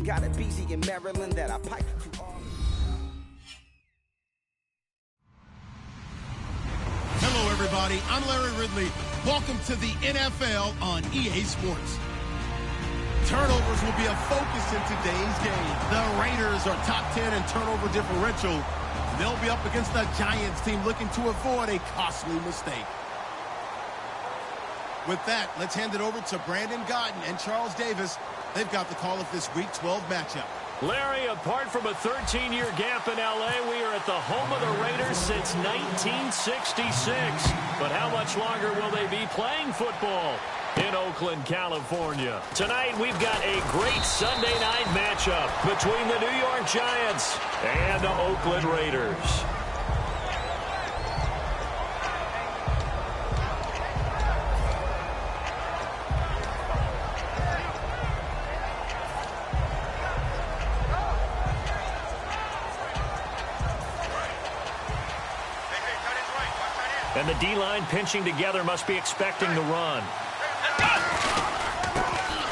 Ain't got a BZ in Maryland that I pipe to all. Hello, everybody. I'm Larry Ridley. Welcome to the NFL on EA Sports. Turnovers will be a focus in today's game. The Raiders are top 10 in turnover differential. They'll be up against the Giants team looking to avoid a costly mistake. With that, let's hand it over to Brandon Gaudin and Charles Davis. They've got the call of this Week 12 matchup. Larry, apart from a 13-year gap in L.A., we are at the home of the Raiders since 1966. But how much longer will they be playing football in Oakland, California? Tonight, we've got a great Sunday night matchup between the New York Giants and the Oakland Raiders. And the D-line pinching together must be expecting the run.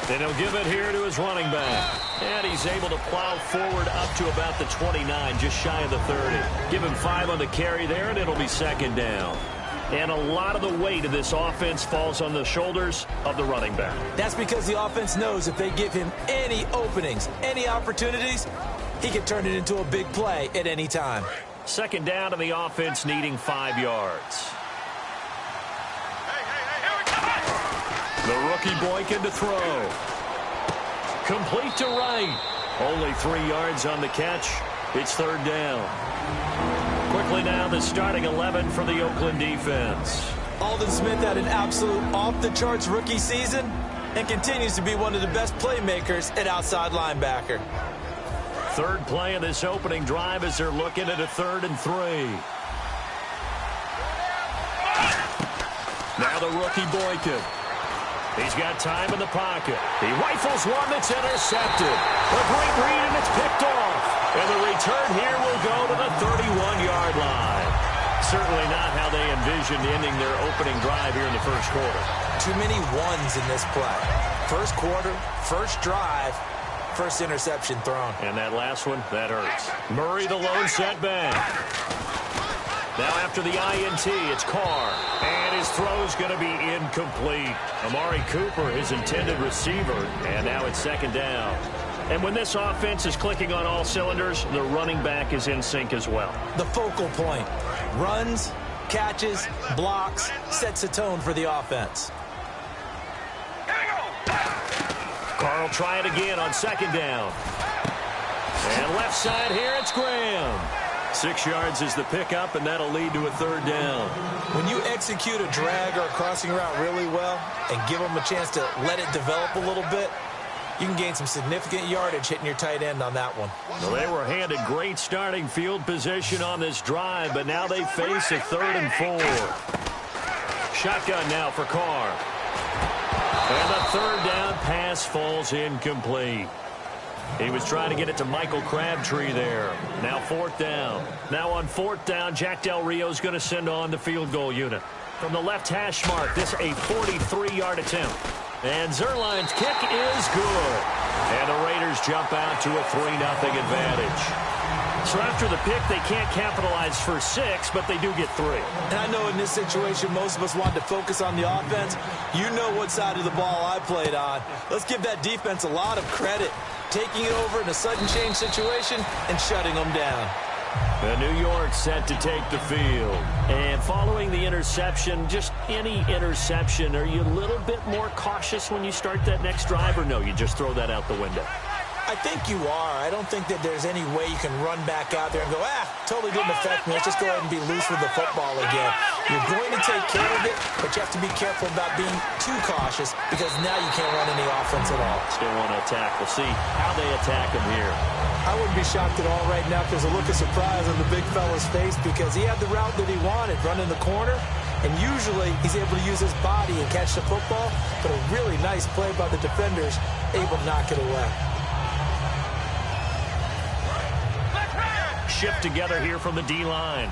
And he'll give it here to his running back. And he's able to plow forward up to about the 29, just shy of the 30. Give him 5 on the carry there, and it'll be second down. And a lot of the weight of this offense falls on the shoulders of the running back. That's because the offense knows if they give him any openings, any opportunities, he can turn it into a big play at any time. Second down, and the offense needing 5 yards. The rookie Boykin to throw. Complete to right. Only 3 yards on the catch. It's third down. Quickly now, the starting 11 for the Oakland defense. Aldon Smith had an absolute off-the-charts rookie season and continues to be one of the best playmakers at outside linebacker. Third play of this opening drive as they're looking at a 3rd and 3. Now the rookie Boykin. He's got time in the pocket. He rifles one that's intercepted. A great read, and it's picked off. And the return here will go to the 31-yard line. Certainly not how they envisioned ending their opening drive here in the first quarter. Too many ones in this play. First quarter, first drive, first interception thrown. And that last one, that hurts. Murray, the lone setback. Now after the INT, it's Carr. And his throw's going to be incomplete. Amari Cooper, his intended receiver. And now it's second down. And when this offense is clicking on all cylinders, the running back is in sync as well. The focal point. Runs, catches, blocks, sets a tone for the offense. Carr will try it again on second down. And left side here, it's Graham. 6 yards is the pickup, and that'll lead to a third down. When you execute a drag or a crossing route really well and give them a chance to let it develop a little bit, you can gain some significant yardage hitting your tight end on that one. Well, they were handed great starting field position on this drive, but now they face a 3rd and 4. Shotgun now for Carr. And the third down pass falls incomplete. He was trying to get it to Michael Crabtree there. Now 4th down. Now on 4th down, Jack Del Rio's going to send on the field goal unit. From the left hash mark, this a 43-yard attempt. And Zuerlein's kick is good. And the Raiders jump out to a 3-0 advantage. So after the pick, they can't capitalize for 6, but they do get 3. And I know in this situation, most of us want to focus on the offense. You know what side of the ball I played on. Let's give that defense a lot of credit. Taking it over in a sudden change situation and shutting them down. And New York set to take the field. And following the interception, just any interception, are you a little bit more cautious when you start that next drive, or no, you just throw that out the window? I think you are. I don't think that there's any way you can run back out there and go, totally didn't affect me. Let's just go ahead and be loose with the football again. You're going to take care of it, but you have to be careful about being too cautious because now you can't run any offense at all. Still want to attack. We'll see how they attack him here. I wouldn't be shocked at all right now if there's a look of surprise on the big fella's face because he had the route that he wanted, running the corner, and usually he's able to use his body and catch the football, but a really nice play by the defenders, able to knock it away. Shift together here from the D-line.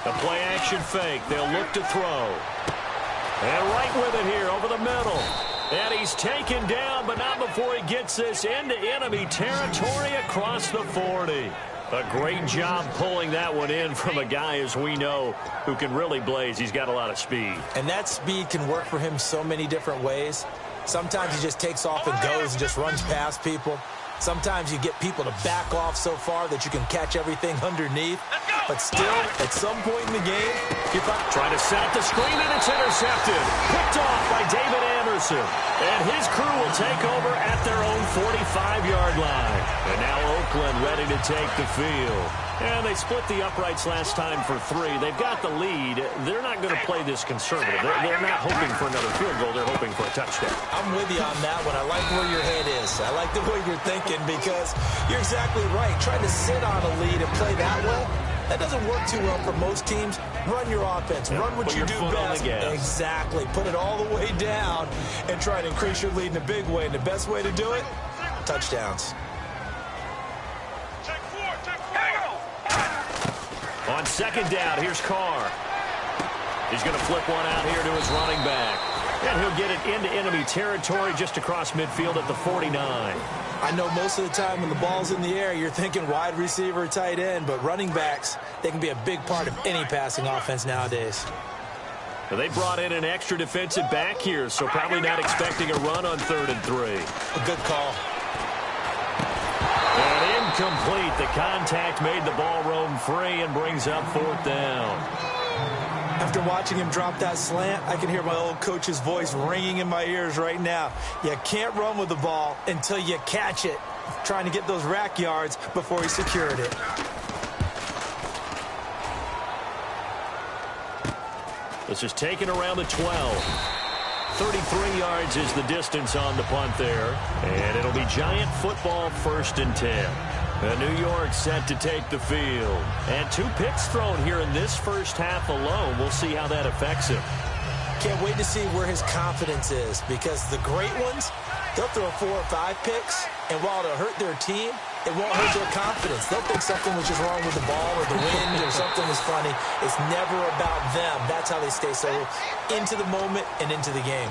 A play-action fake. They'll look to throw. And right with it here over the middle. And he's taken down, but not before he gets this into enemy territory across the 40. A great job pulling that one in from a guy, as we know, who can really blaze. He's got a lot of speed. And that speed can work for him so many different ways. Sometimes he just takes off and goes and just runs past people. Sometimes you get people to back off so far that you can catch everything underneath. But still, at some point in the game, you're trying to set up the screen, and it's intercepted. Picked off by David Anderson. And his crew will take over at their own 45-yard line. And now Oakland ready to take the field. And they split the uprights last time for 3. They've got the lead. They're not going to play this conservative. They're not hoping for another field goal. They're hoping for a touchdown. I'm with you on that one. I like where your head is. I like the way you're thinking because you're exactly right. Trying to sit on a lead and play that way, that doesn't work too well for most teams. Run your offense. Run what you do best. Exactly. Put it all the way down and try to increase your lead in a big way. And the best way to do it, touchdowns. On second down, here's Carr. He's going to flip one out here to his running back. And he'll get it into enemy territory just across midfield at the 49. I know most of the time when the ball's in the air, you're thinking wide receiver, tight end, but running backs, they can be a big part of any passing offense nowadays. Well, they brought in an extra defensive back here, so probably not expecting a run on 3rd and 3. A good call. And incomplete. The contact made the ball roam free and brings up 4th down. After watching him drop that slant, I can hear my old coach's voice ringing in my ears right now. You can't run with the ball until you catch it. Trying to get those rack yards before he secured it. This is taken around the 12. 33 yards is the distance on the punt there. And it'll be Giant football 1st and 10. New York set to take the field. And 2 picks thrown here in this first half alone. We'll see how that affects him. Can't wait to see where his confidence is because the great ones, they'll throw 4 or 5 picks, and while it'll hurt their team, it won't hurt their confidence. They'll think something was just wrong with the ball or the wind or something was funny. It's never about them. That's how they stay so into the moment and into the game.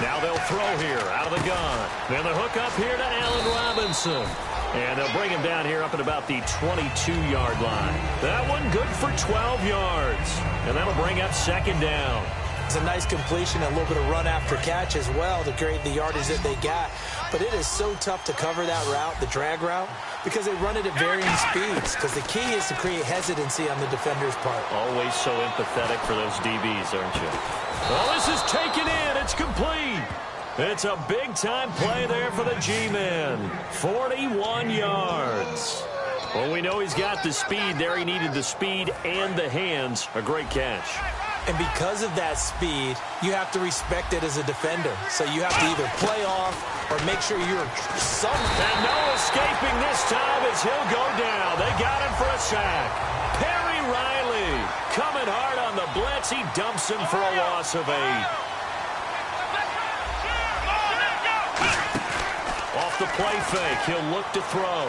Now they'll throw here out of the gun. Then the hook up here to Allen Robinson. And they'll bring him down here up at about the 22-yard line. That one good for 12 yards. And that'll bring up 2nd down. It's a nice completion, a little bit of run after catch as well to create the yardage that they got. But it is so tough to cover that route, the drag route, because they run it at varying speeds. Because the key is to create hesitancy on the defender's part. Always so empathetic for those DBs, aren't you? Well, this is taken in. It's complete. It's a big-time play there for the G-men. 41 yards. Well, we know he's got the speed there. He needed the speed and the hands. A great catch. And because of that speed, you have to respect it as a defender. So you have to either play off or make sure you're And no escaping this time as he'll go down. They got him for a sack. Perry Riley coming hard on the blitz. He dumps him for a loss of 8. Off the play fake, he'll look to throw.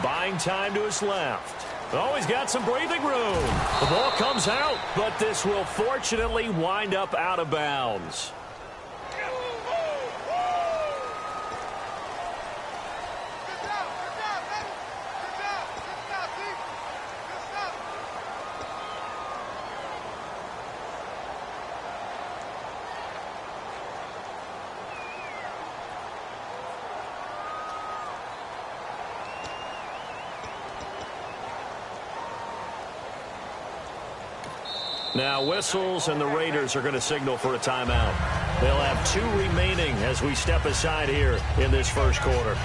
Buying time to his left. Oh, he's got some breathing room. The ball comes out, but this will fortunately wind up out of bounds. Now whistles, and the Raiders are going to signal for a timeout. They'll have 2 remaining as we step aside here in this first quarter.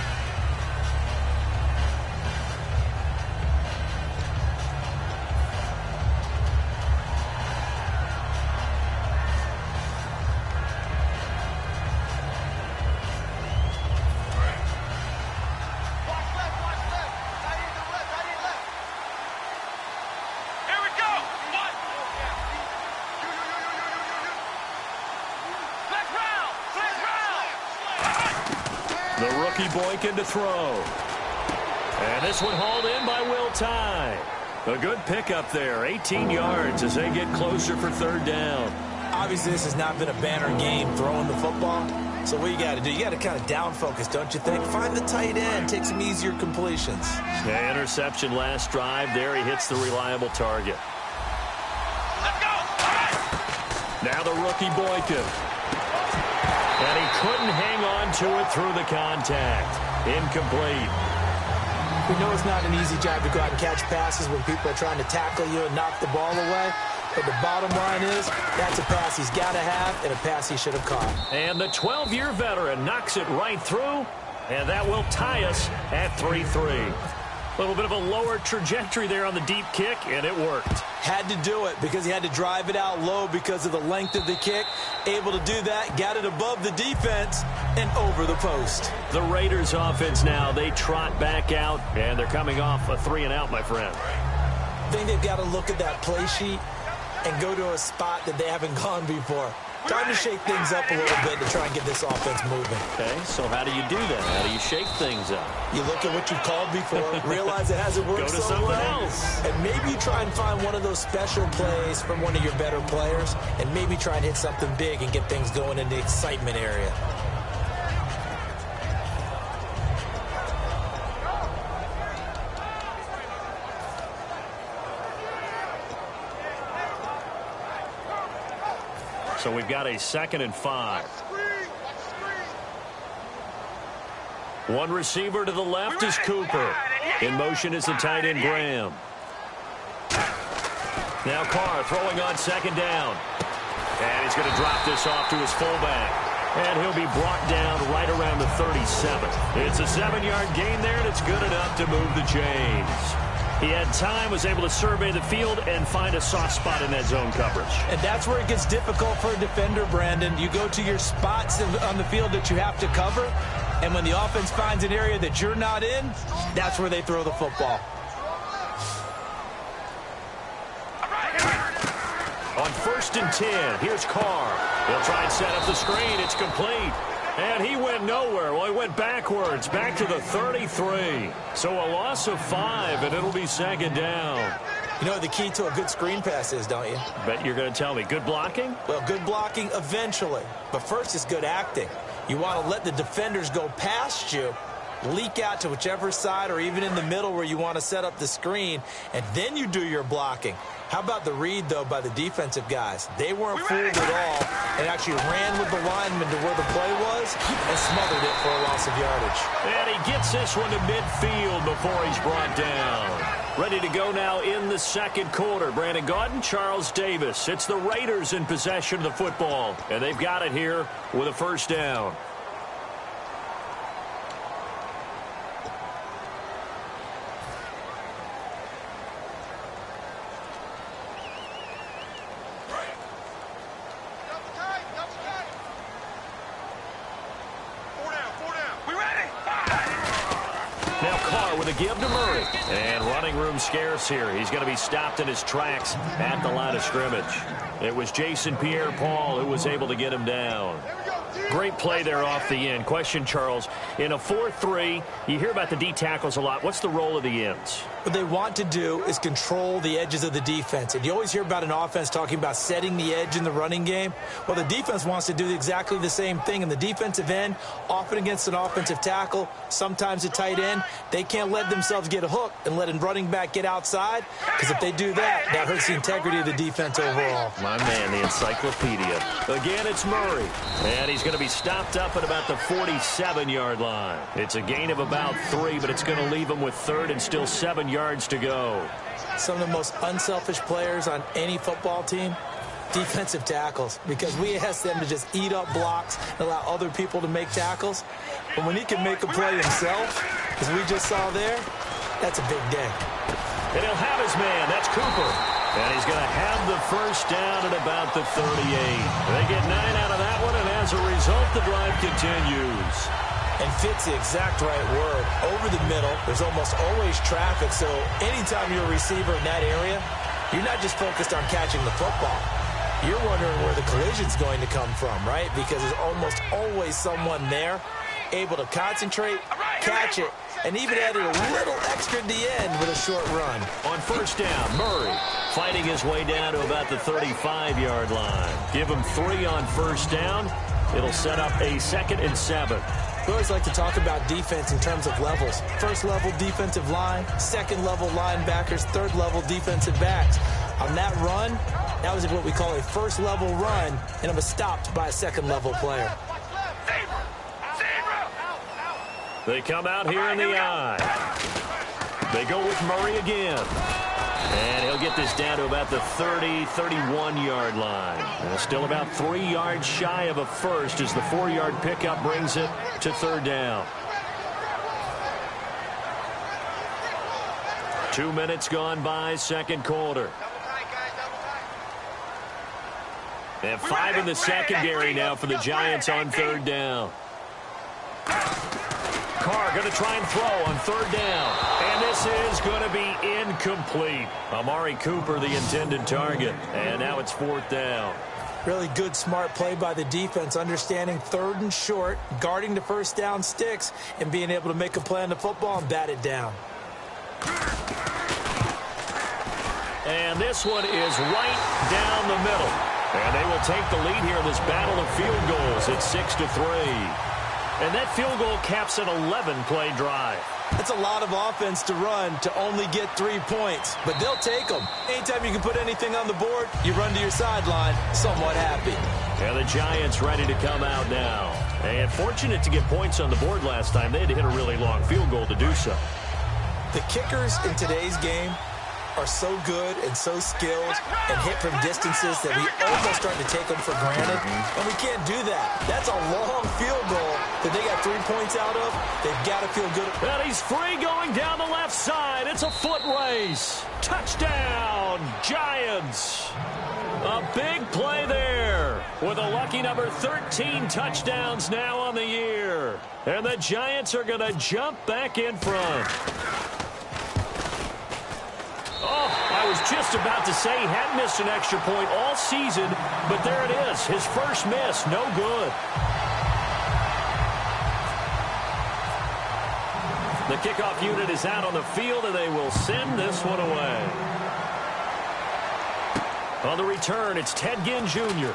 The rookie Boykin to throw. And this one hauled in by Will Tye. A good pickup there, 18 yards as they get closer for third down. Obviously, this has not been a banner game throwing the football. So what you got to do, you got to kind of down focus, don't you think? Find the tight end, take some easier completions. Yeah, interception last drive. There he hits the reliable target. Let's go. Now the rookie Boykin. And he couldn't hang on to it through the contact. Incomplete. We know it's not an easy job to go out and catch passes when people are trying to tackle you and knock the ball away. But the bottom line is, that's a pass he's got to have and a pass he should have caught. And the 12-year veteran knocks it right through, and that will tie us at 3-3. A little bit of a lower trajectory there on the deep kick, and it worked. Had to do it because he had to drive it out low because of the length of the kick. Able to do that, got it above the defense and over the post. The Raiders offense now, they trot back out, and they're coming off a 3-and-out, my friend. I think they've got to look at that play sheet and go to a spot that they haven't gone before. Time to shake things up a little bit to try and get this offense moving. Okay, so how do you do that? How do you shake things up? You look at what you've called before, realize it hasn't worked Go to so something well, else. and maybe you try and find one of those special plays from one of your better players, and maybe try and hit something big and get things going in the excitement area. So we've got a 2nd and 5. One receiver to the left is Cooper. In motion is the tight end Graham. Now Carr throwing on 2nd down. And he's going to drop this off to his fullback. And he'll be brought down right around the 37. It's a 7-yard gain there, and it's good enough to move the chains. He had time, was able to survey the field and find a soft spot in that zone coverage. And that's where it gets difficult for a defender, Brandon. You go to your spots on the field that you have to cover, and when the offense finds an area that you're not in, that's where they throw the football. On 1st and 10, here's Carr. He'll try and set up the screen. It's complete. And he went nowhere. Well, he went backwards, back to the 33. So a loss of 5, and it'll be 2nd down. You know what the key to a good screen pass is, don't you? Bet you're going to tell me. Good blocking? Well, good blocking eventually. But first is good acting. You want to let the defenders go past you, leak out to whichever side or even in the middle where you want to set up the screen, and then you do your blocking. How about the read, though, by the defensive guys? They weren't fooled at all and actually ran with the lineman to where the play was and smothered it for a loss of yardage. And he gets this one to midfield before he's brought down. Ready to go now in the 2nd quarter. Brandon Gaudin, Charles Davis. It's the Raiders in possession of the football, and they've got it here with a 1st down. Now Carr with a give to Murray. And running room scarce here. He's going to be stopped in his tracks at the line of scrimmage. It was Jason Pierre-Paul who was able to get him down. Great play there off the end. Question, Charles, in a 4-3, you hear about the D tackles a lot. What's the role of the ends? What they want to do is control the edges of the defense. And you always hear about an offense talking about setting the edge in the running game. Well, the defense wants to do exactly the same thing. In the defensive end, often against an offensive tackle, sometimes a tight end, they can't let themselves get a hook and let a running back get outside, because if they do that, that hurts the integrity of the defense overall. My man, the encyclopedia. Again, it's Murray. And he's going to be stopped up at about the 47-yard line. It's a gain of about 3, but it's going to leave him with 3rd and still 7 yards to go. Some of the most unselfish players on any football team, defensive tackles, because we ask them to just eat up blocks and allow other people to make tackles. But when he can make a play himself, as we just saw there, that's a big day. And he'll have his man. That's Cooper. And he's going to have the 1st down at about the 38. They get 9 out of that one, and as a result, the drive continues. And fits the exact right word. Over the middle, there's almost always traffic, so anytime you're a receiver in that area, you're not just focused on catching the football. You're wondering where the collision's going to come from, right? Because there's almost always someone there able to concentrate, catch it, and even added a little extra at the end with a short run. On first down, Murray fighting his way down to about the 35-yard line. Give him 3 on first down. It'll set up a 2nd and 7. We always like to talk about defense in terms of levels. First-level defensive line, second-level linebackers, third-level defensive backs. On that run, that was what we call a first-level run, and it was stopped by a second-level player. They come out here in the eye. They go with Murray again. And he'll get this down to about the 30, 31-yard line. And still about 3 yards shy of a first as the 4-yard pickup brings it to 3rd down. 2 minutes gone by, second quarter. They have 5 in the secondary now for the Giants on 3rd down. Carr going to try and throw on 3rd down. And this is going to be incomplete. Amari Cooper, the intended target. And now it's 4th down. Really good, smart play by the defense, understanding 3rd and short, guarding the first down sticks, and being able to make a play on the football and bat it down. And this one is right down the middle. And they will take the lead here in this battle of field goals. It's 6-3. And that field goal caps an 11-play drive. That's a lot of offense to run to only get 3 points, but they'll take them. Anytime you can put anything on the board, you run to your sideline somewhat happy. And the Giants ready to come out now. And fortunate to get points on the board last time. They had to hit a really long field goal to do so. The kickers in today's game are so good and so skilled and hit from distances that we almost start to take them for granted, and we can't do that. That's a long field goal that they got 3 points out of. They've got to feel good. And he's free going down the left side. It's a foot race. Touchdown, Giants. A big play there with a lucky number 13 touchdowns now on the year. And the Giants are going to jump back in front. Oh, I was just about to say he hadn't missed an extra point all season, but there it is. His first miss, no good. The kickoff unit is out on the field, and they will send this one away. On the return, it's Ted Ginn Jr.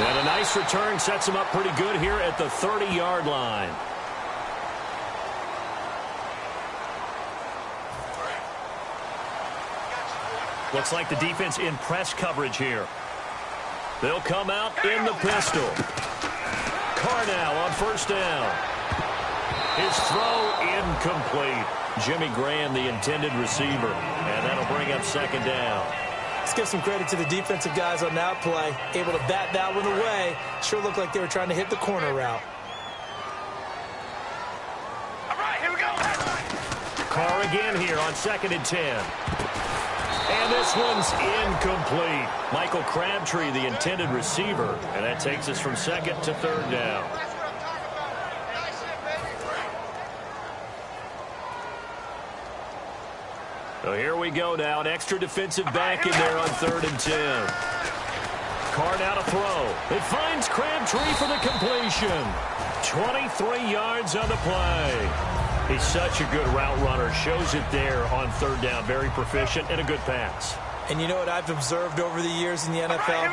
And a nice return sets him up pretty good here at the 30-yard line. Looks like the defense in press coverage here. They'll come out in the pistol. Carr now on first down. His throw incomplete. Jimmy Graham, the intended receiver. And that'll bring up 2nd down. Let's give some credit to the defensive guys on that play. Able to bat that one away. Sure looked like they were trying to hit the corner route. All right, here we go. Carr again here on 2nd and 10. And this one's incomplete. Michael Crabtree, the intended receiver. And that takes us from 2nd to 3rd down. So here we go now. An extra defensive back in there on 3rd and 10. Carr now to throw. It finds Crabtree for the completion. 23 yards on the play. He's such a good route runner. Shows it there on 3rd down. Very proficient and a good pass. And you know what I've observed over the years in the NFL?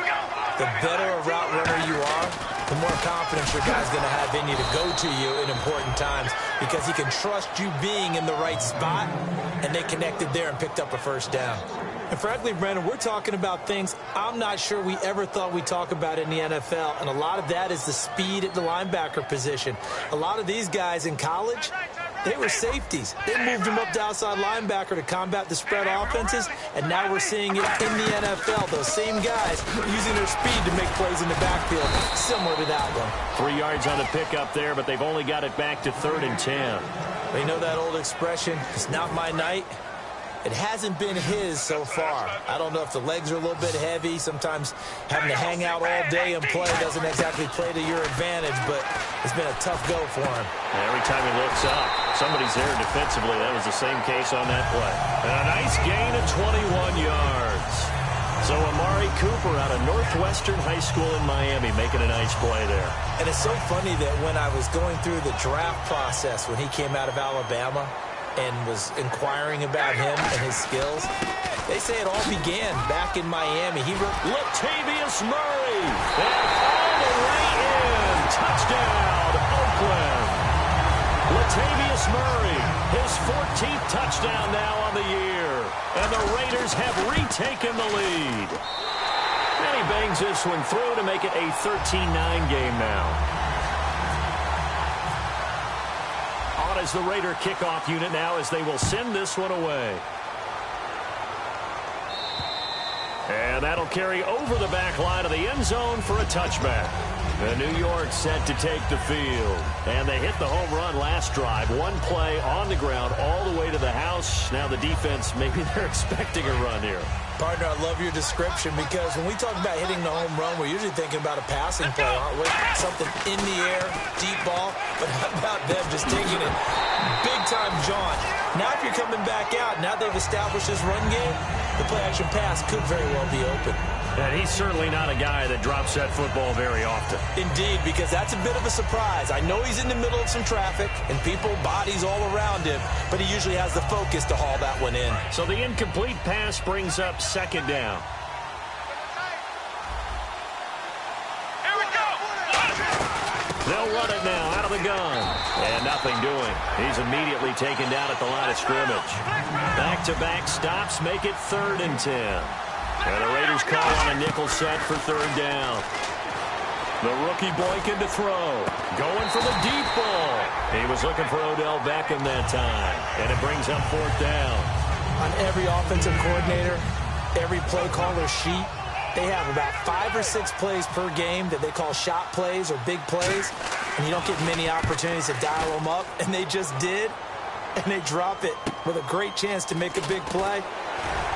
The better a route runner you are, the more confidence your guy's going to have in you to go to you in important times because he can trust you being in the right spot, and they connected there and picked up a first down. And frankly, Brandon, we're talking about things I'm not sure we ever thought we'd talk about in the NFL, and a lot of that is the speed at the linebacker position. A lot of these guys in college, they were safeties. They moved them up to outside linebacker to combat the spread offenses, and now we're seeing it in the NFL. Those same guys using their speed to make plays in the backfield, similar to that one. 3 yards on the pickup there, but they've only got it back to 3rd and 10. You know that old expression, it's not my night. It hasn't been his so far. I don't know if the legs are a little bit heavy. Sometimes having to hang out all day and play doesn't exactly play to your advantage, but it's been a tough go for him. And every time he looks up, somebody's there defensively. That was the same case on that play. And a nice gain of 21 yards. So Amari Cooper out out of Northwestern High School in Miami, making a nice play there. And it's so funny that when I was going through the draft process when he came out of Alabama and was inquiring about him and his skills, they say it all began back in Miami. Latavius Murray. And all the way in. Touchdown, Oakland. Latavius Murray, his 14th touchdown now on the year. And the Raiders have retaken the lead. And he bangs this one through to make it a 13-9 game now. On as the Raider kickoff unit now as they will send this one away. And that'll carry over the back line of the end zone for a touchback. The New York set to take the field. And they hit the home run last drive. One play on the ground all the way to the house. Now the defense, maybe they're expecting a run here. Partner, I love your description because when we talk about hitting the home run, we're usually thinking about a passing play, aren't we? Something in the air, deep ball. But how about them just taking it big-time jaunt? Now if you're coming back out, now they've established this run game, the play-action pass could very well be open. And he's certainly not a guy that drops that football very often. Indeed, because that's a bit of a surprise. I know he's in the middle of some traffic and people, bodies all around him, but he usually has the focus to haul that one in. So the incomplete pass brings up second down. Here we go. They'll run it now out of the gun. And nothing doing. He's immediately taken down at the line of scrimmage. Back-to-back stops make it 3rd and 10. And the Raiders call on a nickel set for 3rd down. The rookie Boykin to throw. Going for the deep ball. He was looking for Odell Beckham that time. And it brings up 4th down. On every offensive coordinator, every play caller sheet, they have about 5 or 6 plays per game that they call shot plays or big plays. And you don't get many opportunities to dial them up. And they just did. And they drop it with a great chance to make a big play.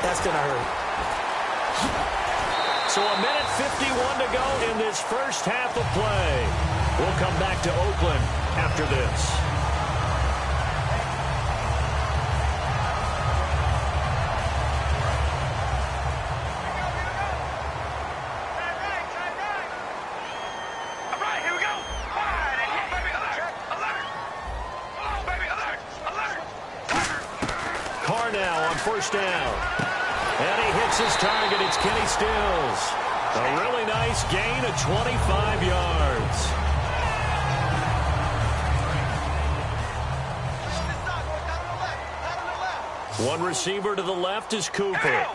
That's going to hurt. So a minute 51 to go in this first half of play. We'll come back to Oakland after this. All right, here we go. Fire and hit, baby. Alert. Alert. Come on, baby. Alert. Alert. Carr now on 1st down. And he hits his target. It's Kenny Stills. A really nice gain of 25 yards. One receiver to the left is Cooper.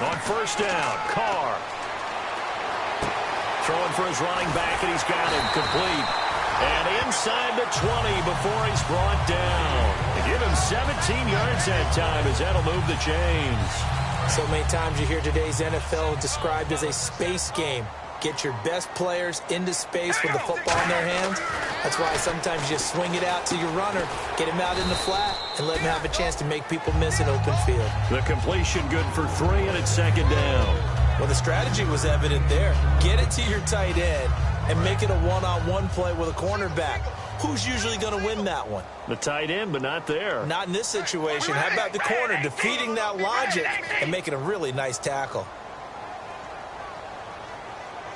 On 1st down, Carr. Throwing for his running back, and he's got him complete. And inside the 20 before he's brought down. They give him 17 yards that time as that'll move the chains. So many times you hear today's NFL described as a space game. Get your best players into space with the football in their hands. That's why sometimes you just swing it out to your runner, get him out in the flat, and let him have a chance to make people miss an open field. The completion good for 3, and it's 2nd down. Well, the strategy was evident there. Get it to your tight end and make it a one-on-one play with a cornerback. Who's usually going to win that one? The tight end, but not there. Not in this situation. How about the corner defeating that logic and making a really nice tackle?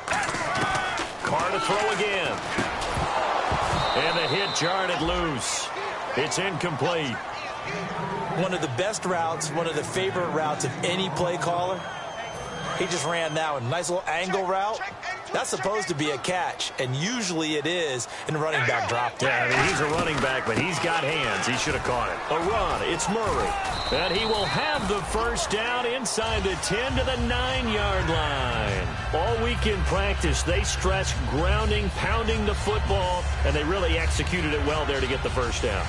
Carr to throw again. And the hit jarred it loose. It's incomplete. One of the best routes, one of the favorite routes of any play caller. He just ran that one. Nice little angle route. That's supposed to be a catch, and usually it is, and the running back dropped it. Yeah, I mean, he's a running back, but he's got hands. He should have caught it. A run. It's Murray. And he will have the 1st down inside the 10 to the 9-yard line. All week in practice, they stressed grounding, pounding the football, and they really executed it well there to get the 1st down.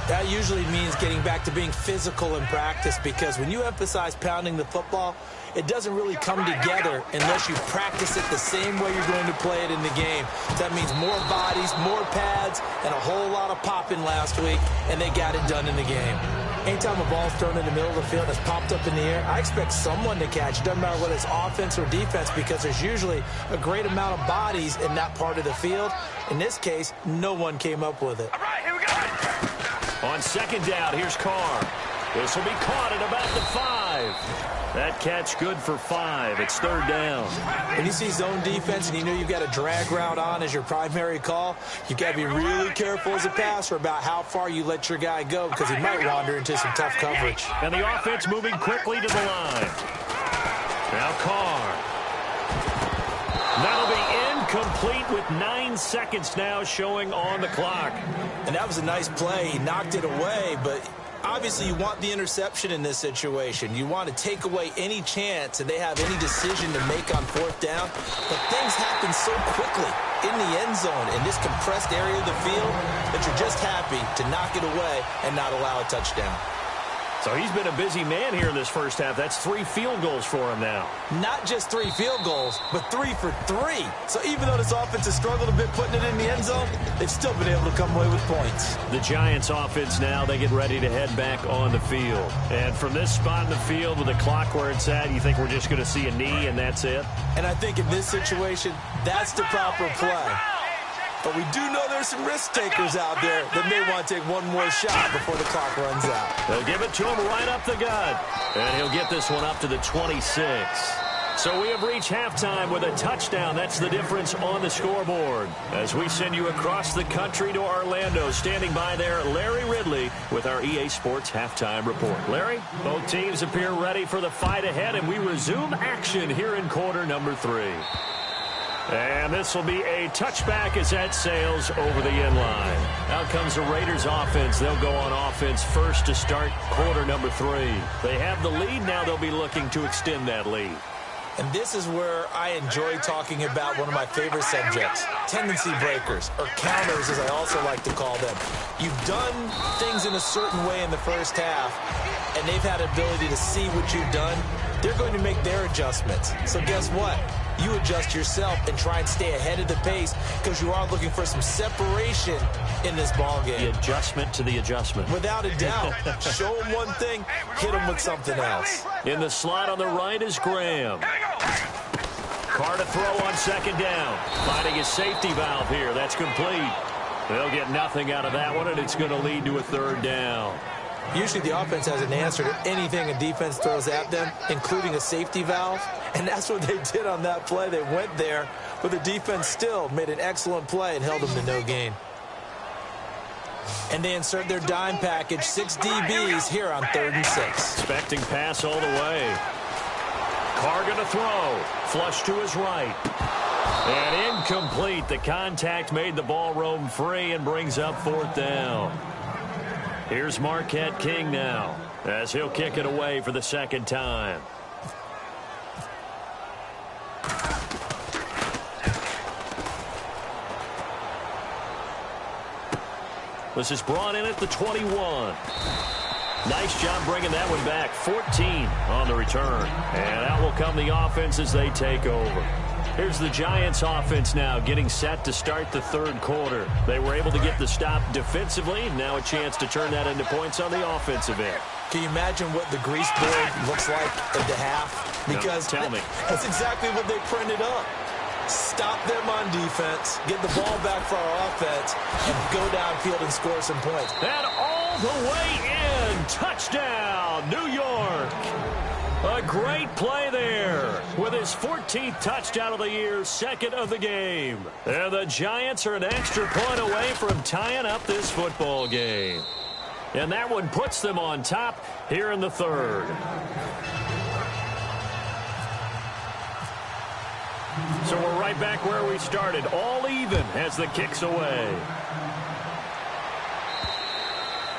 That usually means getting back to being physical in practice, because when you emphasize pounding the football, it doesn't really come together unless you practice it the same way you're going to play it in the game. That means more bodies, more pads, and a whole lot of popping last week, and they got it done in the game. Anytime a ball's thrown in the middle of the field that's popped up in the air, I expect someone to catch. It doesn't matter whether it's offense or defense, because there's usually a great amount of bodies in that part of the field. In this case, no one came up with it. All right, here we go. On 2nd down, here's Carr. This will be caught at about the 5. That catch good for 5. It's third down. When you see zone defense and you know you've got a drag route on as your primary call, you've got to be really careful as a passer about how far you let your guy go because he might wander into some tough coverage. And the offense moving quickly to the line. Now Carr. That'll be incomplete with 9 seconds now showing on the clock. And that was a nice play. He knocked it away, but obviously you want the interception in this situation. You want to take away any chance that they have any decision to make on fourth down. But things happen so quickly in the end zone in this compressed area of the field that you're just happy to knock it away and not allow a touchdown. So he's been a busy man here in this first half. That's 3 field goals for him now. Not just 3 field goals, but 3 for 3. So even though this offense has struggled a bit putting it in the end zone, they've still been able to come away with points. The Giants offense now, they get ready to head back on the field. And from this spot in the field with the clock where it's at, you think we're just going to see a knee and that's it? And I think in this situation, that's the proper play. But we do know there's some risk takers out there that may want to take one more shot before the clock runs out. They'll give it to him right up the gut. And he'll get this one up to the 26. So we have reached halftime with a touchdown. That's the difference on the scoreboard. As we send you across the country to Orlando, standing by there, Larry Ridley with our EA Sports Halftime Report. Larry, both teams appear ready for the fight ahead, and we resume action here in quarter number 3. And this will be a touchback as that sails over the end line. Out comes the Raiders offense. They'll go on offense first to start quarter number 3. They have the lead. Now they'll be looking to extend that lead. And this is where I enjoy talking about one of my favorite subjects, tendency breakers, or counters as I also like to call them. You've done things in a certain way in the first half, and they've had ability to see what you've done. They're going to make their adjustments. So guess what? You adjust yourself and try and stay ahead of the pace because you are looking for some separation in this ball game. The adjustment to the adjustment. Without a doubt. Show them one thing, hit them with something else. In the slot on the right is Graham. Carr to throw on second down. Finding his safety valve here. That's complete. They'll get nothing out of that one, and it's going to lead to a third down. Usually the offense has an answer to anything a defense throws at them, including a safety valve. And that's what they did on that play. They went there, but the defense still made an excellent play and held them to no gain. And they insert their dime package, 6 DBs here on 3rd and 6. Expecting pass all the way. Carr going to throw. Flush to his right. And incomplete. The contact made the ball roam free and brings up 4th down. Here's Marquette King now as he'll kick it away for the second time. This is brought in at the 21. Nice job bringing that one back. 14 on the return. And out will come the offense as they take over. Here's the Giants offense now getting set to start the 3rd quarter. They were able to get the stop defensively. Now a chance to turn that into points on the offensive end. Can you imagine what the grease board looks like at the half? Because no, tell me. That's exactly what they printed up. Stop them on defense, get the ball back for our offense, and go downfield and score some points. And all the way in. Touchdown, New York. A great play there with his 14th touchdown of the year, 2nd of the game. And the Giants are an extra point away from tying up this football game. And that one puts them on top here in the 3rd. So we're right back where we started, all even as the kick's away.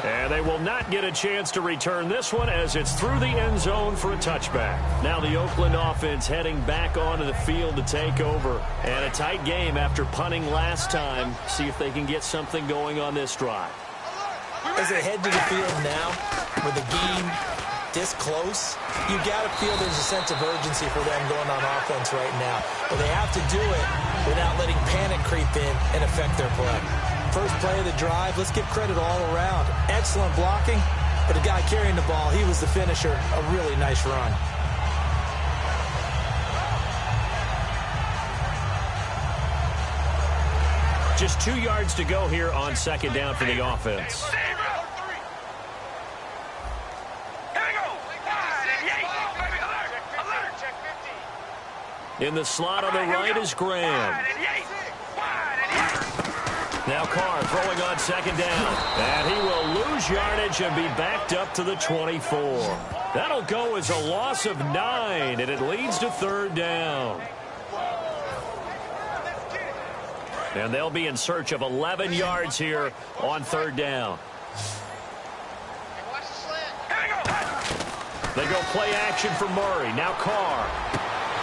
And they will not get a chance to return this one as it's through the end zone for a touchback. Now the Oakland offense heading back onto the field to take over. And a tight game after punting last time. See if they can get something going on this drive. As they head to the field now, with the game this close, you got to feel there's a sense of urgency for them going on offense right now. But they have to do it without letting panic creep in and affect their play. First play of the drive, let's give credit all around. Excellent blocking, but the guy carrying the ball, he was the finisher. A really nice run. Just 2 yards to go here on second down for the offense. In the slot on the right is Graham. Now Carr throwing on second down. And he will lose yardage and be backed up to the 24. That'll go as a loss of 9, and it leads to third down. And they'll be in search of 11 yards here on third down. They go play action for Murray. Now Carr.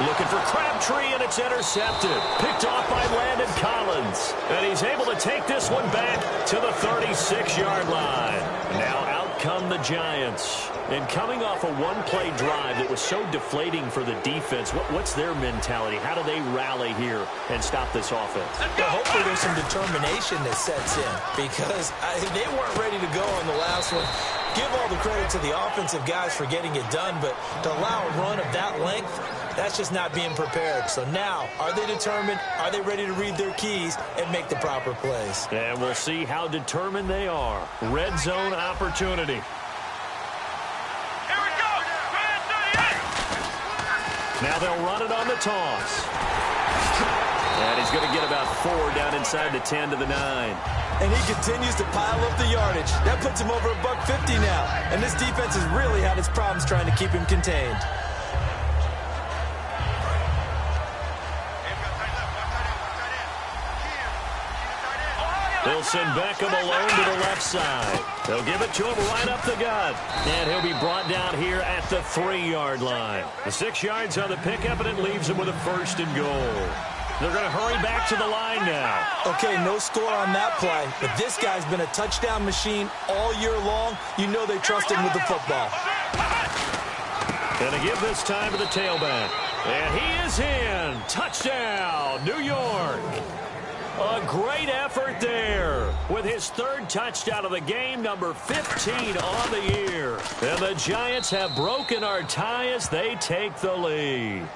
Looking for Crabtree, and it's intercepted. Picked off by Landon Collins. And he's able to take this one back to the 36-yard line. Now out come the Giants. And coming off a one-play drive that was so deflating for the defense, what's their mentality? How do they rally here and stop this offense? Well, hopefully there's some determination that sets in, because they weren't ready to go on the last one. Give all the credit to the offensive guys for getting it done, but to allow a run of that length, that's just not being prepared. So now, are they determined? Are they ready to read their keys and make the proper plays? And we'll see how determined they are. Red zone opportunity. Here we go. Now they'll run it on the toss. And he's going to get about 4 down inside the 10 to the 9. And he continues to pile up the yardage. That puts him over $150 now. And this defense has really had its problems trying to keep him contained. They'll send Beckham alone to the left side. They'll give it to him right up the gut. And he'll be brought down here at the 3-yard line. The 6 yards on the pickup, and it leaves him with a 1st and goal. They're going to hurry back to the line now. Okay, no score on that play, but this guy's been a touchdown machine all year long. You know they trust him with the football. Going to give this time to the tailback. And he is in. Touchdown, New York. A great effort there with his 3rd touchdown of the game, number 15 on the year. And the Giants have broken our tie as they take the lead.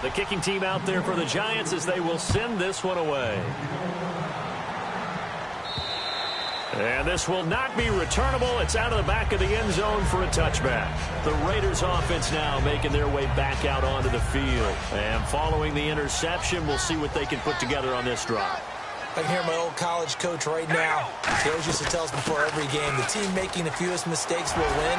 The kicking team out there for the Giants as they will send this one away. And this will not be returnable. It's out of the back of the end zone for a touchback. The Raiders offense now making their way back out onto the field. And following the interception, we'll see what they can put together on this drive. I can hear my old college coach right now. He always used to tell us before every game, the team making the fewest mistakes will win.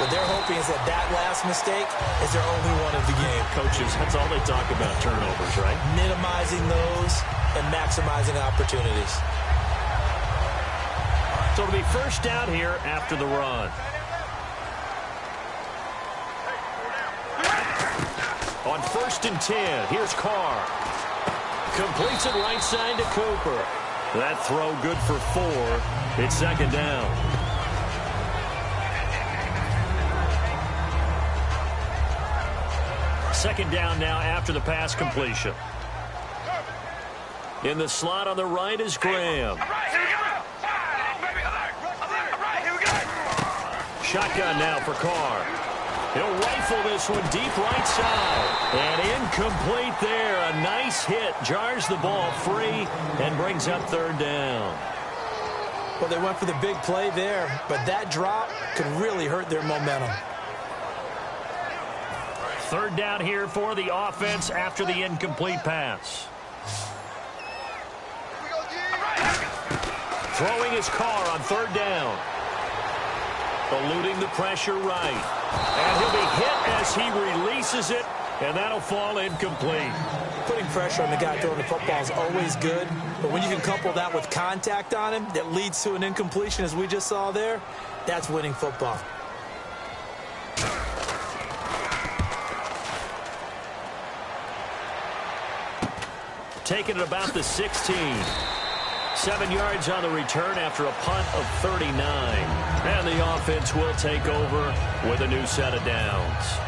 What they're hoping is that that last mistake is their only one of the game. Coaches, that's all they talk about, turnovers, right? Minimizing those and maximizing opportunities. So it'll be 1st down here after the run. On 1st and 10, here's Carr. Completes it right side to Cooper. That throw good for 4. It's 2nd down. Second down now after the pass completion. In the slot on the right is Graham. Shotgun now for Carr. He'll rifle this one deep right side. And incomplete there. A nice hit. Jars the ball free and brings up 3rd down. Well, they went for the big play there, but that drop could really hurt their momentum. 3rd down here for the offense after the incomplete pass. Throwing his Carr on 3rd down. Eluding the pressure right. And he'll be hit as he releases it, and that'll fall incomplete. Putting pressure on the guy throwing the football is always good, but when you can couple that with contact on him that leads to an incompletion, as we just saw there, that's winning football. Taking it about the 16. 7 yards on the return after a punt of 39. And the offense will take over with a new set of downs.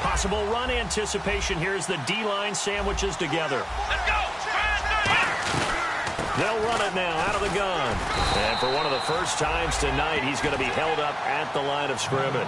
Possible run anticipation here as the D-line sandwiches together. Let's go. They'll run it now out of the gun. And for one of the first times tonight, he's going to be held up at the line of scrimmage.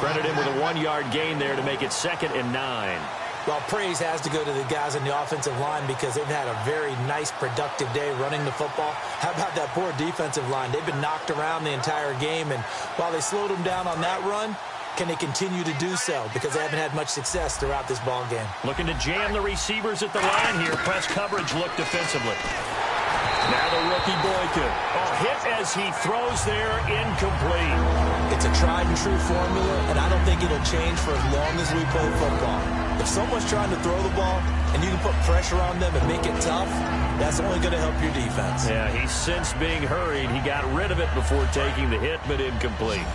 Credit him with a 1-yard gain there to make it 2nd and 9. Well, praise has to go to the guys on the offensive line because they've had a very nice, productive day running the football. How about that poor defensive line? They've been knocked around the entire game, and while they slowed them down on that run, can they continue to do so? Because they haven't had much success throughout this ball game. Looking to jam the receivers at the line here. Press coverage look defensively. Now the rookie Boykin. Hit as he throws there, incomplete. It's a tried and true formula, and I don't think it'll change for as long as we play football. If someone's trying to throw the ball and you can put pressure on them and make it tough, that's only going to help your defense. Yeah, he's since being hurried. He got rid of it before taking the hit, but incomplete.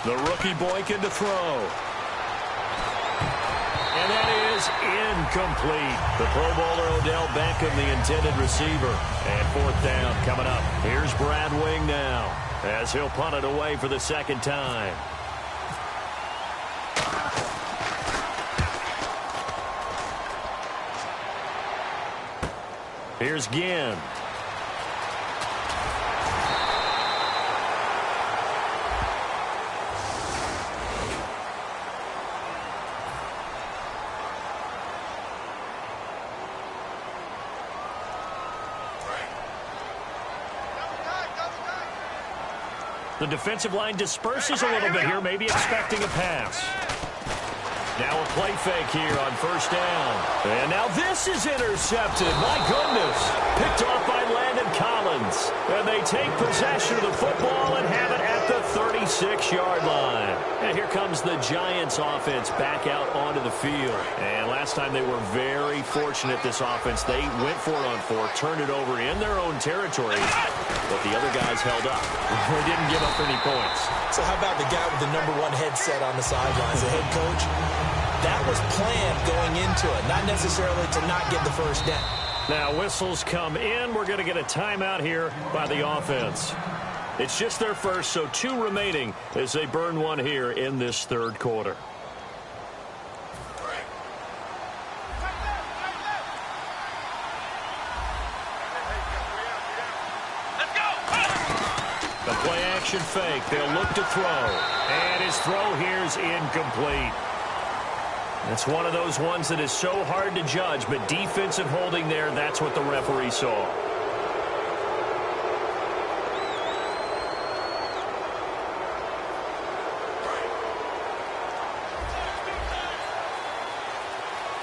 The rookie Boykin to throw. And that is incomplete. The Pro Bowler Odell Beckham, the intended receiver. And 4th down coming up. Here's Brad Wing now as he'll punt it away for the 2nd time. Here's Ginn. The defensive line disperses a little bit here, maybe expecting a pass. Now a play fake here on 1st down. And now this is intercepted. My goodness. Picked off by Landon Collins. And they take possession of the football and have it at the 36-yard line. And here comes the Giants offense back out onto the field. And last time they were very fortunate, this offense. They went for it on 4, turned it over in their own territory. But the other guys held up. They didn't give up any points. So how about the guy with the #1 headset on the sidelines, the head coach? That was planned going into it, not necessarily to not get the 1st down. Now whistles come in. We're going to get a timeout here by the offense. It's just their first, so 2 remaining as they burn one here in this 3rd quarter. The play action fake. They'll look to throw. And his throw here's incomplete. It's one of those ones that is so hard to judge, but defensive holding there, that's what the referee saw.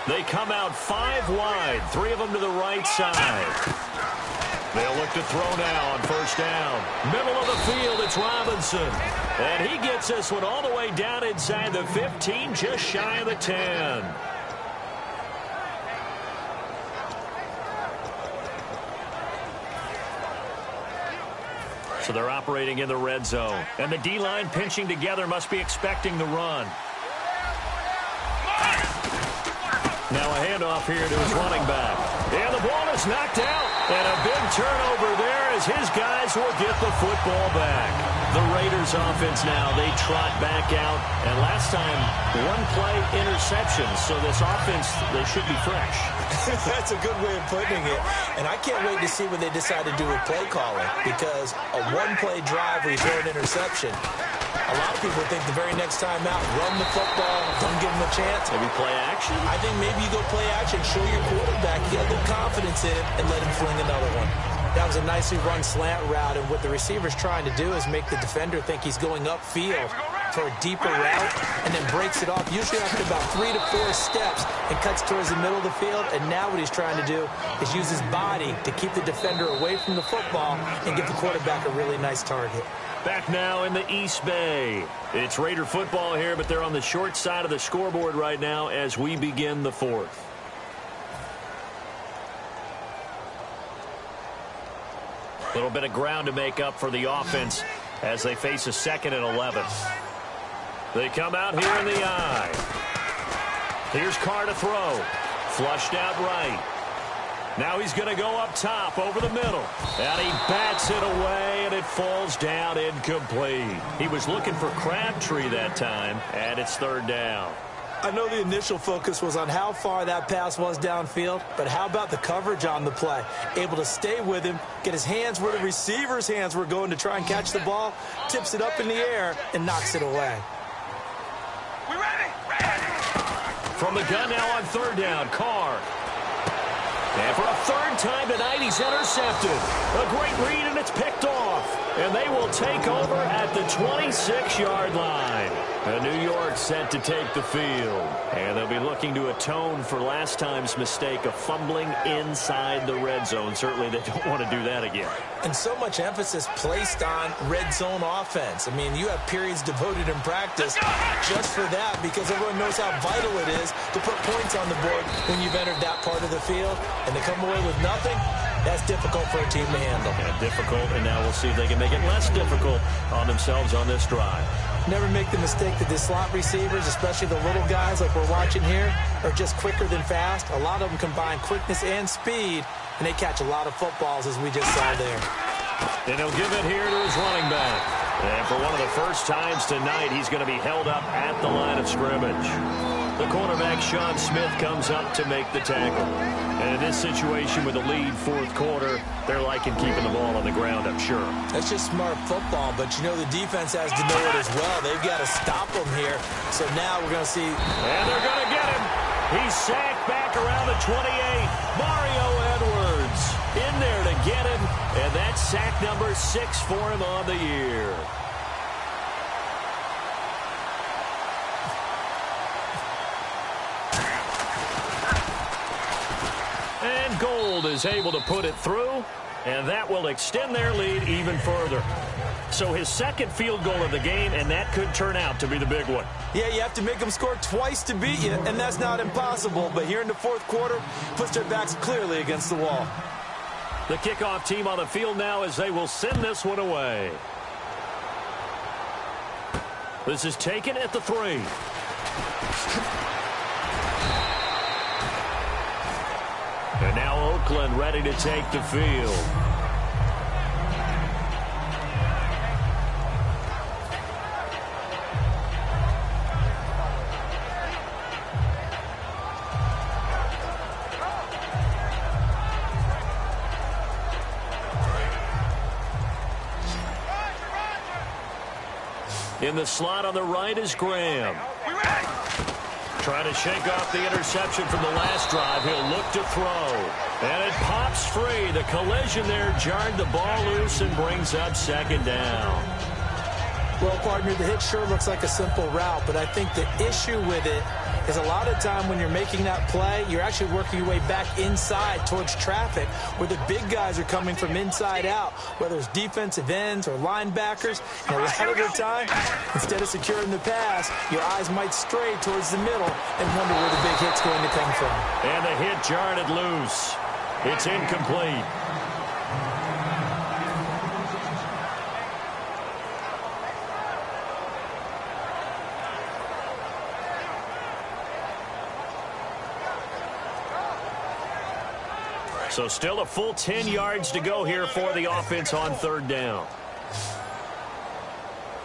They come out 5 wide, 3 of them to the right side. They'll look to throw now on 1st down. Middle of the field, it's Robinson. And he gets this one all the way down inside the 15, just shy of the 10. So they're operating in the red zone. And the D-line pinching together must be expecting the run. Now a handoff here to his running back. And the ball is knocked out. And a big turnover there as his guys will get the football back. The Raiders offense now, they trot back out. And last time, 1 play interception. So this offense, they should be fresh. That's a good way of putting it. And I can't wait to see what they decide to do with play calling. Because a 1-play drive where you throw an interception, a lot of people think the very next time out, run the football, don't give them a chance. Maybe play action? I think maybe you go play action, show your quarterback, get a little confidence in it, and let him fling another one. That was a nicely run slant route, and what the receiver's trying to do is make the defender think he's going upfield for a deeper route, and then breaks it off, usually after about 3 to 4 steps, and cuts towards the middle of the field. And now what he's trying to do is use his body to keep the defender away from the football and give the quarterback a really nice target. Back now in the East Bay. It's Raider football here, but they're on the short side of the scoreboard right now as we begin the 4th. A little bit of ground to make up for the offense as they face a 2nd and 11. They come out here in the eye. Here's Carr to throw. Flushed out right. Now he's going to go up top over the middle. And he bats it away, and it falls down incomplete. He was looking for Crabtree that time, and it's 3rd down. I know the initial focus was on how far that pass was downfield, but how about the coverage on the play? Able to stay with him, get his hands where the receiver's hands were going to try and catch the ball, tips it up in the air, and knocks it away. We ready? Ready. From the gun now on third down, Carr. And for a third time tonight, he's intercepted. A great read, and it's picked off. And they will take over at the 26-yard line. And New York set to take the field. And they'll be looking to atone for last time's mistake of fumbling inside the red zone. Certainly they don't want to do that again. And so much emphasis placed on red zone offense. I mean, you have periods devoted in practice just for that because everyone knows how vital it is to put points on the board when you've entered that part of the field. And to come away with nothing, that's difficult for a team to handle. Yeah, difficult, and now we'll see if they can make it less difficult on themselves on this drive. Never make the mistake that the slot receivers, especially the little guys like we're watching here, are just quicker than fast. A lot of them combine quickness and speed, and they catch a lot of footballs, as we just saw there. And he'll give it here to his running back. And for one of the first times tonight, he's going to be held up at the line of scrimmage. The cornerback, Sean Smith, comes up to make the tackle. And in this situation with a lead fourth quarter, they're liking keeping the ball on the ground, I'm sure. That's just smart football, but you know the defense has to know it as well. They've got to stop him here. So now we're going to see. And they're going to get him. He's sacked back around the 28. Mario Edwards in there to get him. And that's sack number 6 for him on the year. And Gold is able to put it through, and that will extend their lead even further. So his second field goal of the game, and that could turn out to be the big one. Yeah, you have to make them score twice to beat you, and that's not impossible. But here in the fourth quarter, puts their backs clearly against the wall. The kickoff team on the field now as they will send this one away. This is taken at the 3. And now Oakland ready to take the field. In the slot on the right is Graham. Trying to shake off the interception from the last drive. He'll look to throw. And it pops free. The collision there jarred the ball loose and brings up second down. Well, partner, the hit sure looks like a simple route, but I think the issue with it is a lot of time when you're making that play, you're actually working your way back inside towards traffic where the big guys are coming from inside out, whether it's defensive ends or linebackers. And a lot of the time, instead of securing the pass, your eyes might stray towards the middle and wonder where the big hit's going to come from. And the hit jarred it loose. It's incomplete. So still a full 10 yards to go here for the offense on third down.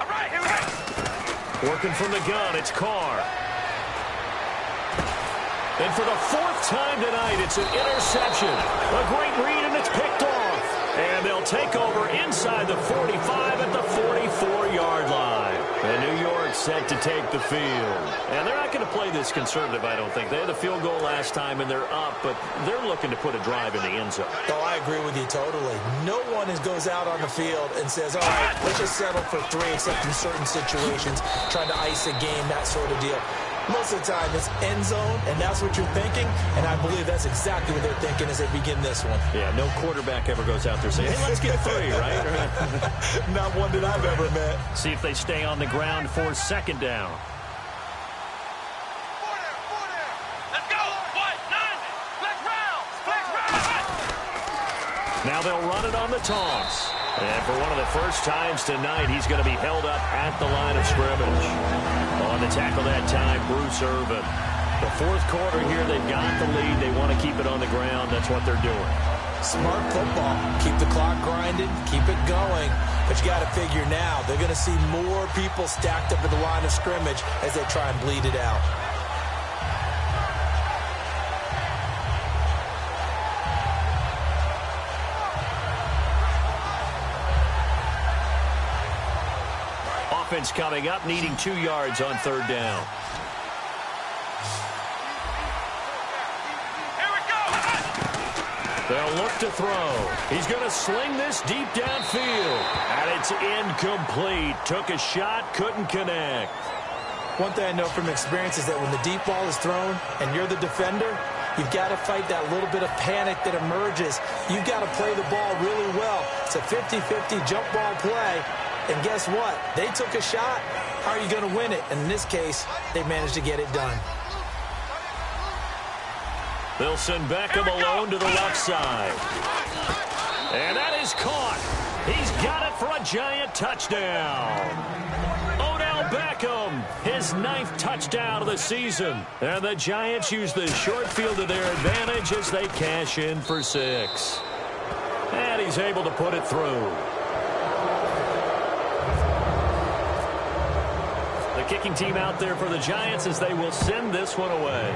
All right, here we go. Working from the gun, it's Carr. And for the fourth time tonight, it's an interception. A great read, and it's picked off. And they'll take over inside the 45 at the 44-yard line. And New York set to take the field. And they're not going to play this conservative, I don't think. They had a field goal last time, and they're up, but they're looking to put a drive in the end zone. Oh, I agree with you totally. No one goes out on the field and says, all right, let's just settle for 3, except in certain situations, trying to ice a game, that sort of deal. Most of the time, it's end zone, and that's what you're thinking, and I believe that's exactly what they're thinking as they begin this one. Yeah, no quarterback ever goes out there saying, hey, let's get 3, right? Not one that I've ever met. See if they stay on the ground for second down. Let's go. What? 9. Let's round. Let's round. Now they'll run it on the toss. And for one of the first times tonight, he's going to be held up at the line of scrimmage. On the tackle that time, Bruce Irvin. The fourth quarter here, they've got the lead. They want to keep it on the ground. That's what they're doing. Smart football. Keep the clock grinding. Keep it going. But you got to figure now, they're going to see more people stacked up at the line of scrimmage as they try and bleed it out. offense coming up, needing 2 yards on third down. They'll look to throw. He's going to sling this deep downfield. And it's incomplete. Took a shot, couldn't connect. One thing I know from experience is that when the deep ball is thrown and you're the defender, you've got to fight that little bit of panic that emerges. You've got to play the ball really well. It's a 50-50 jump ball play. And guess what? They took a shot. How are you going to win it? And in this case, they managed to get it done. They'll send Beckham alone to the left side. And that is caught. He's got it for a giant touchdown. Odell Beckham, his 9th touchdown of the season. And the Giants use the short field to their advantage as they cash in for 6. And he's able to put it through. The kicking team out there for the Giants as they will send this one away.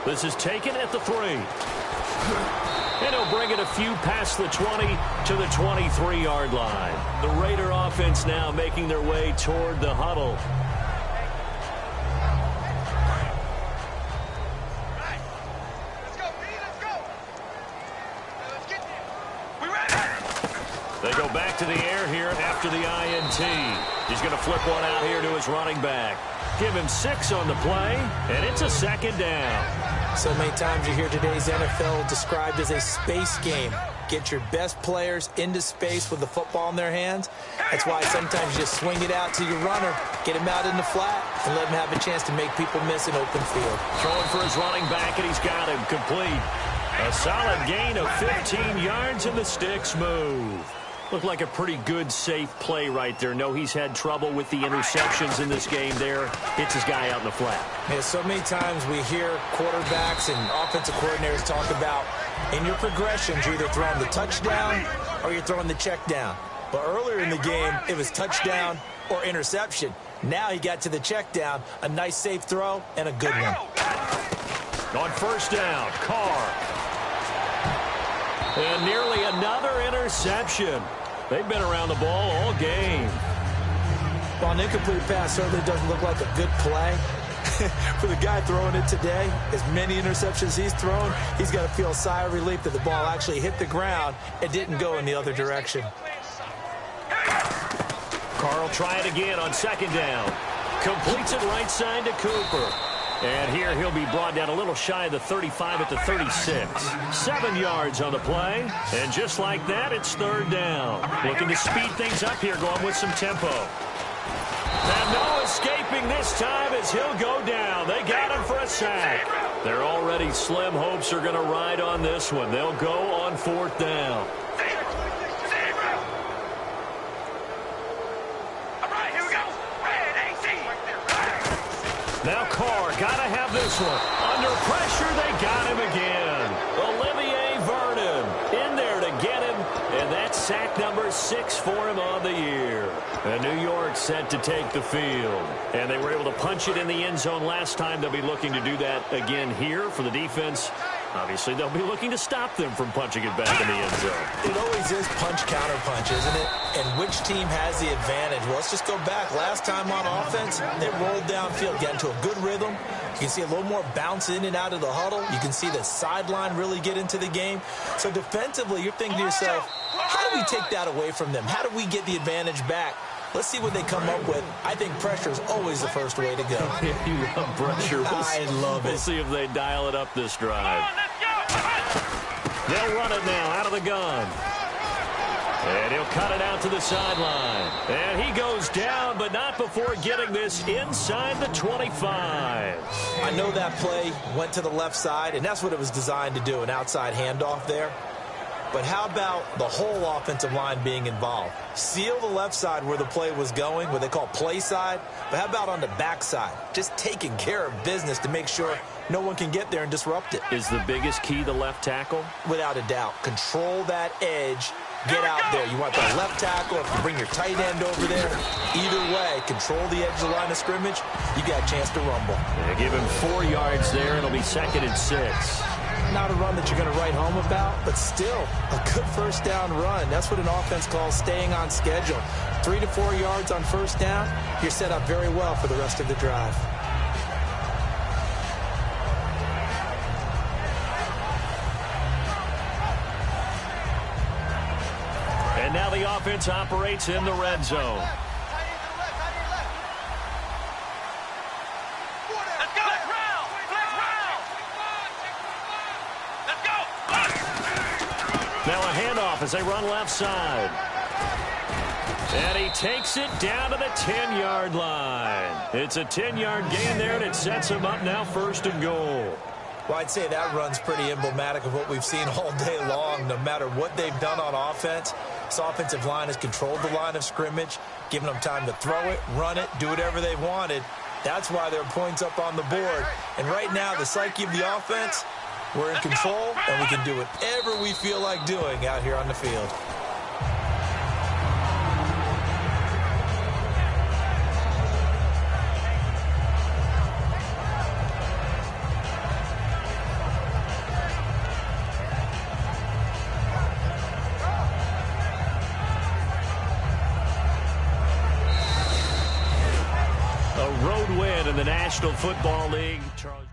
This is taken at the 3. And he'll bring it a few past the 20 to the 23-yard line. The Raider offense now making their way toward the huddle. They go back to the air here after the INT. He's going to flip one out here to his running back. Give him 6 on the play, and it's a 2nd down. So many times you hear today's NFL described as a space game. Get your best players into space with the football in their hands. That's why sometimes you just swing it out to your runner, get him out in the flat, and let him have a chance to make people miss an open field. Throwing for his running back, and he's got him complete. A solid gain of 15 yards, and the sticks move. Looked like a pretty good, safe play right there. No, he's had trouble with the interceptions in this game there. Hits his guy out in the flat. Yeah, so many times we hear quarterbacks and offensive coordinators talk about in your progressions, you're either throwing the touchdown or you're throwing the check down. But earlier in the game, it was touchdown or interception. Now he got to the check down, a nice safe throw, and a good one. On first down, Carr. And nearly another interception. They've been around the ball all game. Well, an incomplete pass certainly doesn't look like a good play. For the guy throwing it today, as many interceptions he's thrown, he's got to feel a sigh of relief that the ball actually hit the ground and didn't go in the other direction. Carr will try it again on 2nd down. Completes it right side to Cooper. And here he'll be brought down a little shy of the 35 at the 36. 7 yards on the play. And just like that, it's 3rd down. Looking to speed things up here, going with some tempo. And no escaping this time as he'll go down. They got him for a sack. They're already slim hopes are going to ride on this one. They'll go on 4th down. Now Carr, got to have this one. Under pressure, they got him again. Olivier Vernon in there to get him. And that's sack number 6 for him on the year. And New York set to take the field. And they were able to punch it in the end zone last time. They'll be looking to do that again here for the defense. Obviously, they'll be looking to stop them from punching it back in the end zone. It always is punch-counter-punch, isn't it? And which team has the advantage? Well, let's just go back. Last time on offense, they rolled downfield, got into a good rhythm. You can see a little more bounce in and out of the huddle. You can see the sideline really get into the game. So defensively, you're thinking to yourself, how do we take that away from them? How do we get the advantage back? Let's see what they come up with. I think pressure is always the first way to go. You love pressure. I love it. We'll see if they dial it up this drive. They'll run it now out of the gun. And he'll cut it out to the sideline. And he goes down, but not before getting this inside the 25. I know that play went to the left side, and that's what it was designed to do, an outside handoff there. But how about the whole offensive line being involved? Seal the left side where the play was going, what they call play side. But how about on the back side? Just taking care of business to make sure no one can get there and disrupt it. Is the biggest key the left tackle? Without a doubt. Control that edge. Get out there. You want the left tackle, if you bring your tight end over there. Either way, control the edge of the line of scrimmage. You got a chance to rumble. Yeah, give him 4 yards there. It'll be 2nd and 6. not a run that you're going to write home about, but still a good first down run. That's what an offense calls staying on schedule. 3 to 4 yards on first down, you're set up very well for the rest of the drive. And now the offense operates in the red zone. Now a handoff as they run left side. And he takes it down to the 10-yard line. It's a 10-yard gain there, and it sets him up now 1st and goal. Well, I'd say that run's pretty emblematic of what we've seen all day long. No matter what they've done on offense, this offensive line has controlled the line of scrimmage, given them time to throw it, run it, do whatever they wanted. That's why there are points up on the board. And right now, the psyche of the offense, we're in control, and we can do whatever we feel like doing out here on the field. A road win in the National Football League. Charlie